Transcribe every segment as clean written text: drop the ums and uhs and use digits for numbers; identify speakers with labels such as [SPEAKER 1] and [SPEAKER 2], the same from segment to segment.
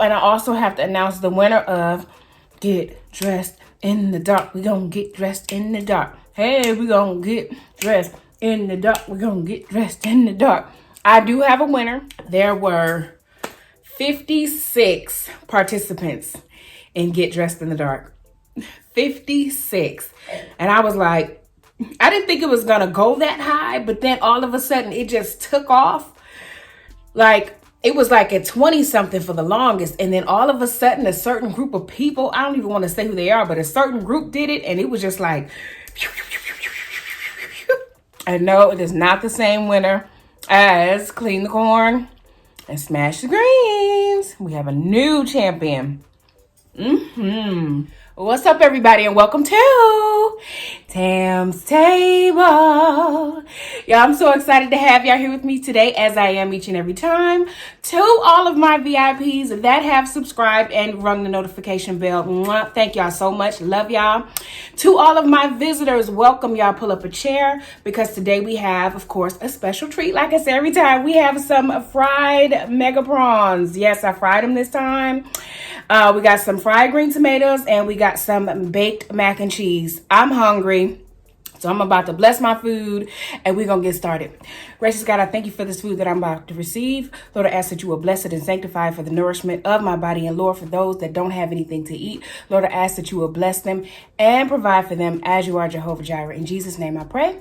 [SPEAKER 1] and I also have to announce the winner of Get Dressed in the Dark. We're going to get dressed in the dark. Hey, we're going to get dressed in the dark. We're going to get dressed in the dark. I do have a winner. There were 56 participants in Get Dressed in the Dark. 56. And I was like, I didn't think it was going to go that high, but then all of a sudden it just took off. Like, it was like at 20 something for the longest. And then all of a sudden, a certain group of people, I don't even want to say who they are, but a certain group did it. And it was just like, I know it is not the same winner as Clean the Corn and Smash the Greens. We have a new champion. What's up, everybody, and welcome to TamzTable. Yeah, I'm so excited to have y'all here with me today, as I am each and every time. To all of my VIPs that have subscribed and rung the notification bell, thank y'all so much. Love y'all. To all of my visitors, welcome y'all. Pull up a chair, because today we have, of course, a special treat. Like I say every time, we have some fried mega prawns. Yes, I fried them this time. We got some fried green tomatoes, and we got some baked mac and cheese. I'm hungry, so I'm about to bless my food, and we're going to get started. Gracious God, I thank you for this food that I'm about to receive. Lord, I ask that you will bless it and sanctify it for the nourishment of my body. And Lord, for those that don't have anything to eat, Lord, I ask that you will bless them and provide for them as you are Jehovah Jireh. In Jesus' name I pray.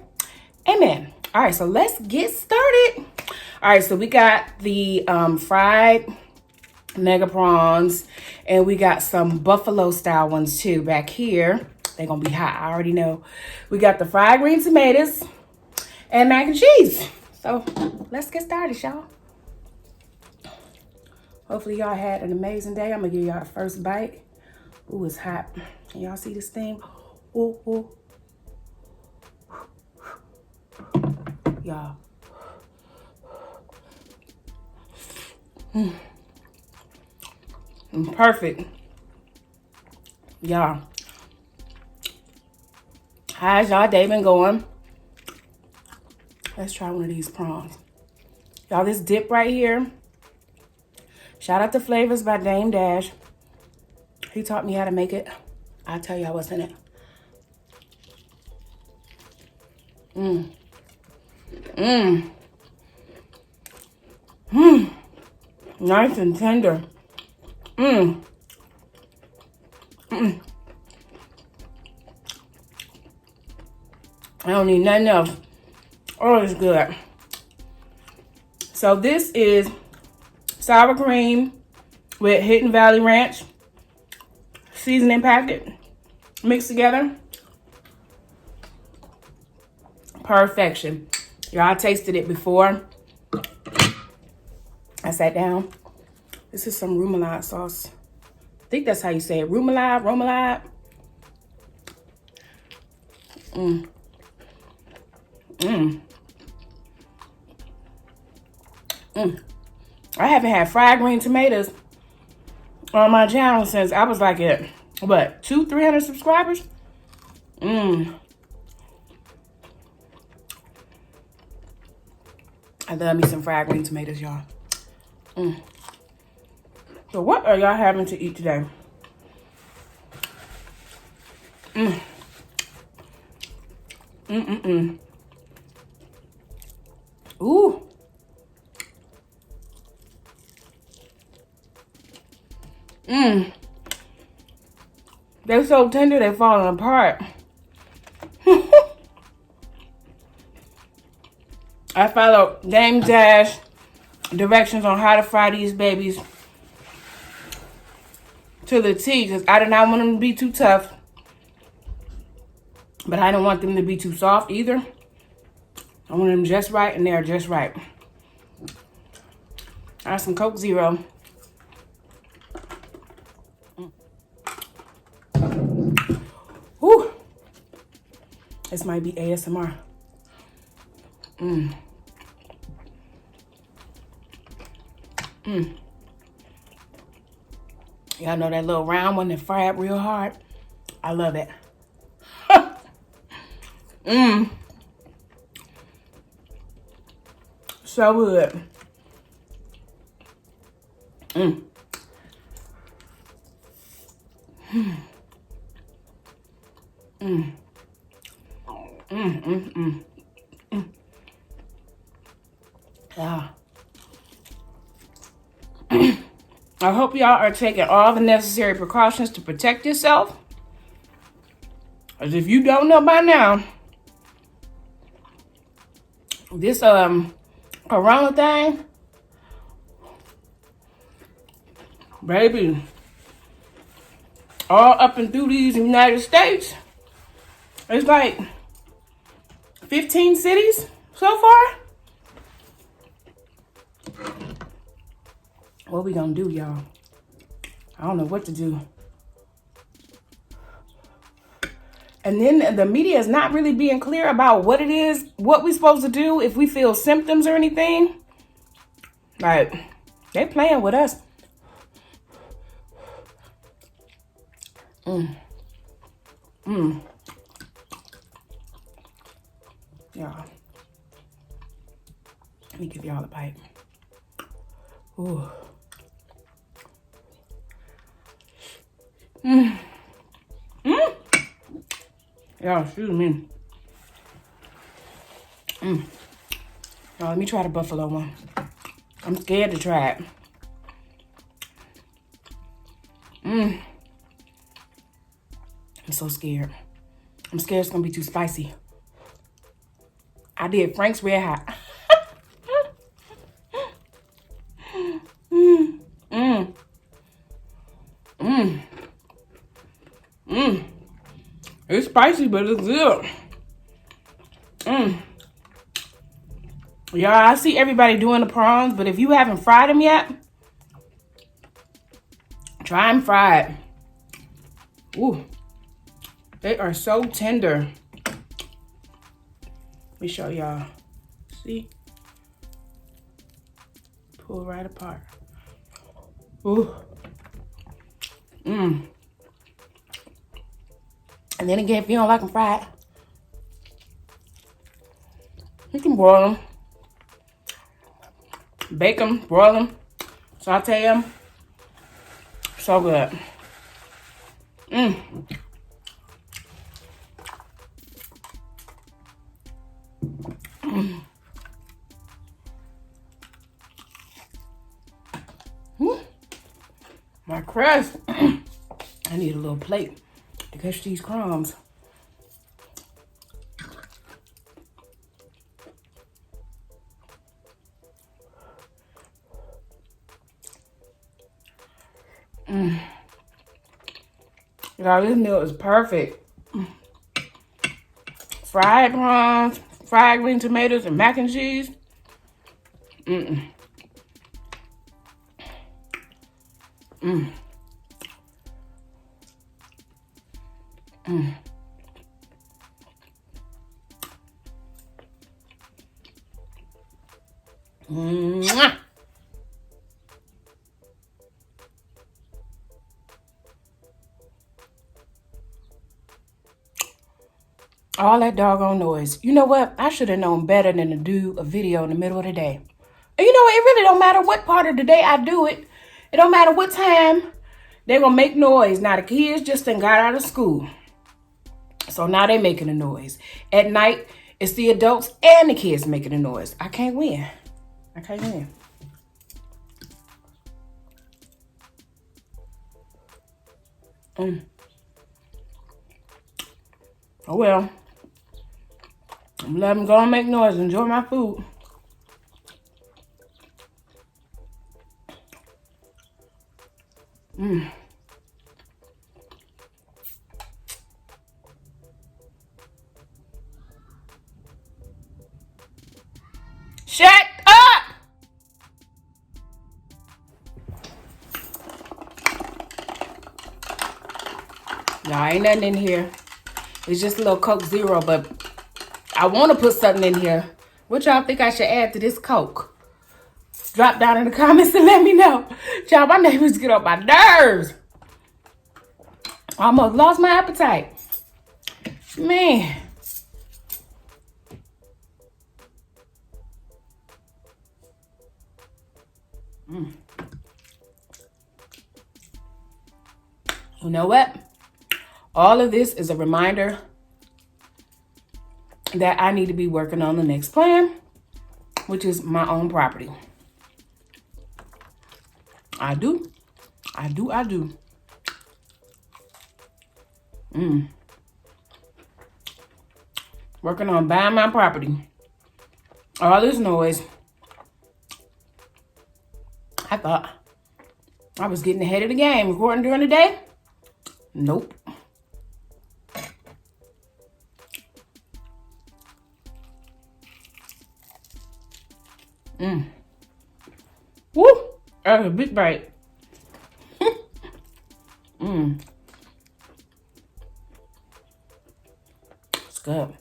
[SPEAKER 1] Amen. All right, so let's get started. All right, so we got the fried mega prawns, and we got some buffalo style ones too back here. They're gonna be hot, I already know. We got the fried green tomatoes and mac and cheese. So let's get started, y'all. Hopefully y'all had an amazing day. I'm gonna give y'all the first bite. Ooh, it's hot. Can y'all see this thing? Ooh, ooh. Y'all. Perfect. Y'all, how's y'all day been going? Let's try one of these prawns. Y'all, this dip right here, shout out to Flavors by Dame Dash. He taught me how to make it. I'll tell y'all what's in it. Nice and tender. I don't need nothing else. Oh, it's good. So this is sour cream with Hidden Valley Ranch seasoning packet mixed together. Perfection. Y'all tasted it before I sat down. This is some remoulade sauce. I think that's how you say it. Remoulade. I haven't had fried green tomatoes on my channel since I was like at, what, 200-300 subscribers? I love me some fried green tomatoes, y'all. So what are y'all having to eat today? Ooh. They're so tender, they're falling apart. I followed Dame Dash directions on how to fry these babies to the T, because I did not want them to be too tough, but I didn't want them to be too soft either. I want them just right, and they're just right. I have some Coke Zero. Whew. This might be ASMR. Y'all know that little round one that fry up real hard? I love it. So good. Yeah. I hope y'all are taking all the necessary precautions to protect yourself. As if you don't know by now, this corona thing, baby, all up and through these United States, it's like 15 cities so far. What we gonna do, y'all? I don't know what to do. And then the media is not really being clear about what it is, what we're supposed to do if we feel symptoms or anything. Like, they playing with us. Y'all, let me give y'all a bite. Ooh. Y'all, excuse me. Y'all, let me try the buffalo one. I'm scared to try it. I'm so scared. I'm scared it's gonna be too spicy. I did Frank's Red Hot. It's spicy, but it's good. Y'all, I see everybody doing the prawns, but if you haven't fried them yet, try them fried. Ooh, they are so tender. Let me show y'all. See? Pull right apart. Ooh. And then again, if you don't like them fried, you can broil them. Bake them, broil them, saute them. So good. My crust. I need a little plate to catch these crumbs. Y'all, this meal is perfect. Fried prawns, fried green tomatoes, and mac and cheese. Mwah. All that doggone noise. You know what? I should have known better than to do a video in the middle of the day. And you know what? It really don't matter what part of the day I do it. It don't matter what time. They're going to make noise. Now, the kids just done got out of school. So now they making a noise. At night, it's the adults and the kids making a noise. I can't win. I can't win. Oh, well. I'm letting them go and make noise. Enjoy my food. Shut up! Nah, ain't nothing in here. It's just a little Coke Zero, but I want to put something in here. What y'all think I should add to this Coke? Drop down in the comments and let me know. Y'all, my neighbors get on my nerves. I almost lost my appetite. Man. You know what? All of this is a reminder that I need to be working on the next plan, which is my own property. I do. Working on buying my property. All this noise. I thought I was getting ahead of the game. Recording during the day? Nope. Woo! That's a big bite. It's good.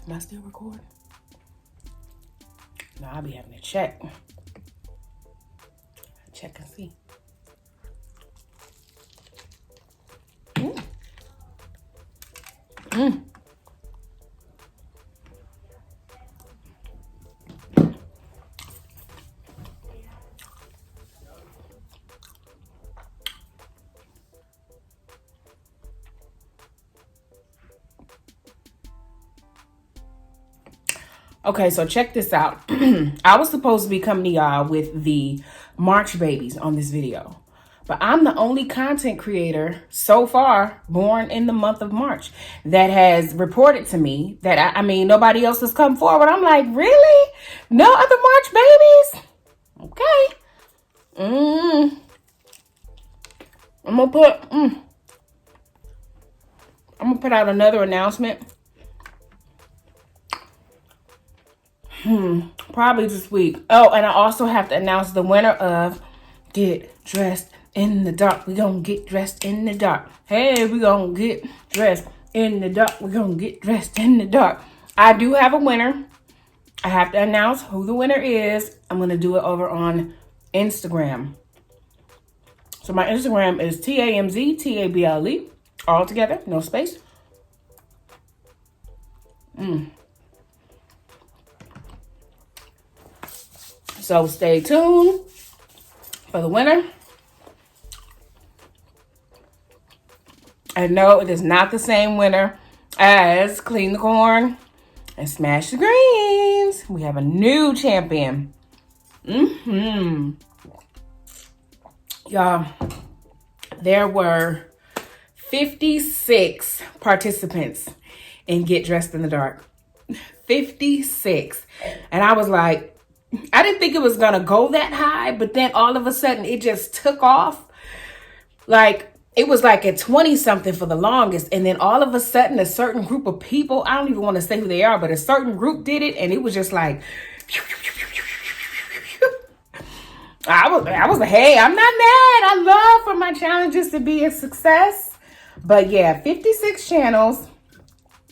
[SPEAKER 1] Am I still recording? No, I'll be having to check. Check and see. Okay, so check this out. I was supposed to be coming to y'all with the March babies on this video, but I'm the only content creator so far born in the month of March that has reported to me that, I mean, nobody else has come forward. I'm like, really? No other March babies? Okay. I'm gonna put out another announcement. Probably this week. Oh, and I also have to announce the winner of Get Dressed in the Dark. We're gonna get dressed in the dark. Hey, we're gonna get dressed in the dark. We're gonna get dressed in the dark. I do have a winner. I have to announce who the winner is. I'm gonna do it over on Instagram. So my Instagram is TamzTable, all together, no space. So stay tuned for the winner. And no, it is not the same winner as Clean the Corn and Smash the Greens. We have a new champion. Y'all, there were 56 participants in Get Dressed in the Dark. 56. And I was like, I didn't think it was going to go that high, but then all of a sudden it just took off. Like, it was like at 20 something for the longest. And then all of a sudden a certain group of people, I don't even want to say who they are, but a certain group did it. And it was just like, I was like, hey, I'm not mad. I love for my challenges to be a success. But yeah, 56 channels.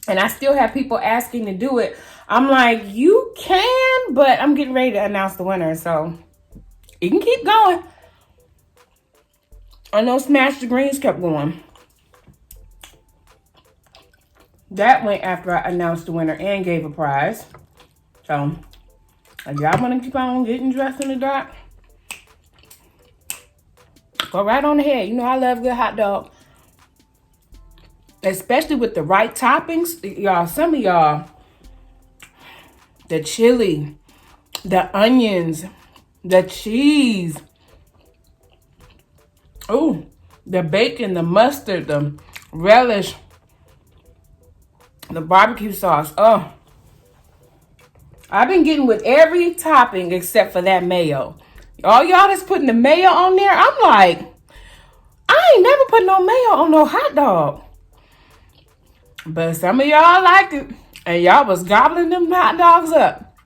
[SPEAKER 1] And I still have people asking to do it. I'm like, you can, but I'm getting ready to announce the winner. So you can keep going. I know Smash the Greens kept going. That went after I announced the winner and gave a prize. So if y'all want to keep on getting dressed in the dark, go right on ahead. You know I love good hot dog. Especially with the right toppings. Y'all, some of y'all, the chili, the onions, the cheese. Oh, the bacon, the mustard, the relish, the barbecue sauce. Oh, I've been getting with every topping except for that mayo. All y'all that's putting the mayo on there, I'm like, I ain't never put no mayo on no hot dog. But some of y'all liked it. And y'all was gobbling them hot dogs up.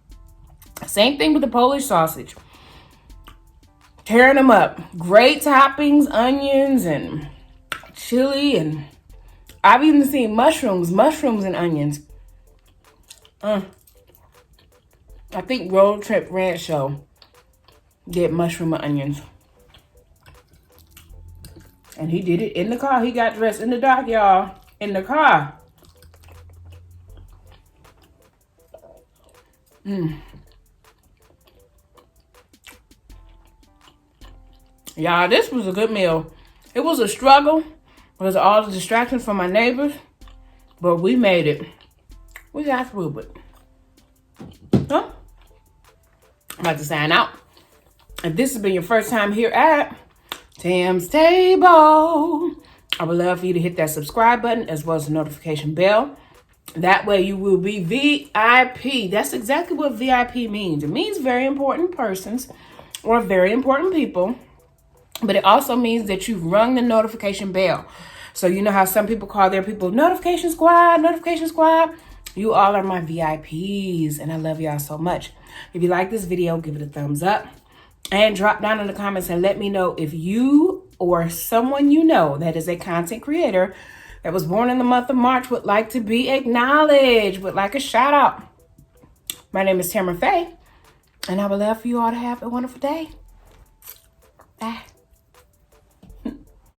[SPEAKER 1] Same thing with the Polish sausage. Tearing them up. Great toppings, onions and chili and I've even seen mushrooms and onions. I think Road Trip Ranch Show did mushroom and onions. And he did it in the car. He got dressed in the dark, y'all. In the car. Y'all, this was a good meal. It was a struggle because of all the distractions from my neighbors. But we made it. We got through it. Huh? I'm about to sign out. If this has been your first time here at TamzTable, I would love for you to hit that subscribe button as well as the notification bell. That way you will be VIP. That's exactly what VIP means. It means very important persons or very important people. But it also means that you've rung the notification bell. So you know how some people call their people notification squad, notification squad. You all are my VIPs and I love y'all so much. If you like this video, give it a thumbs up. And drop down in the comments and let me know if you or someone you know that is a content creator that was born in the month of March would like to be acknowledged, would like a shout out. My name is TammaraFaye, and I would love for you all to have a wonderful day.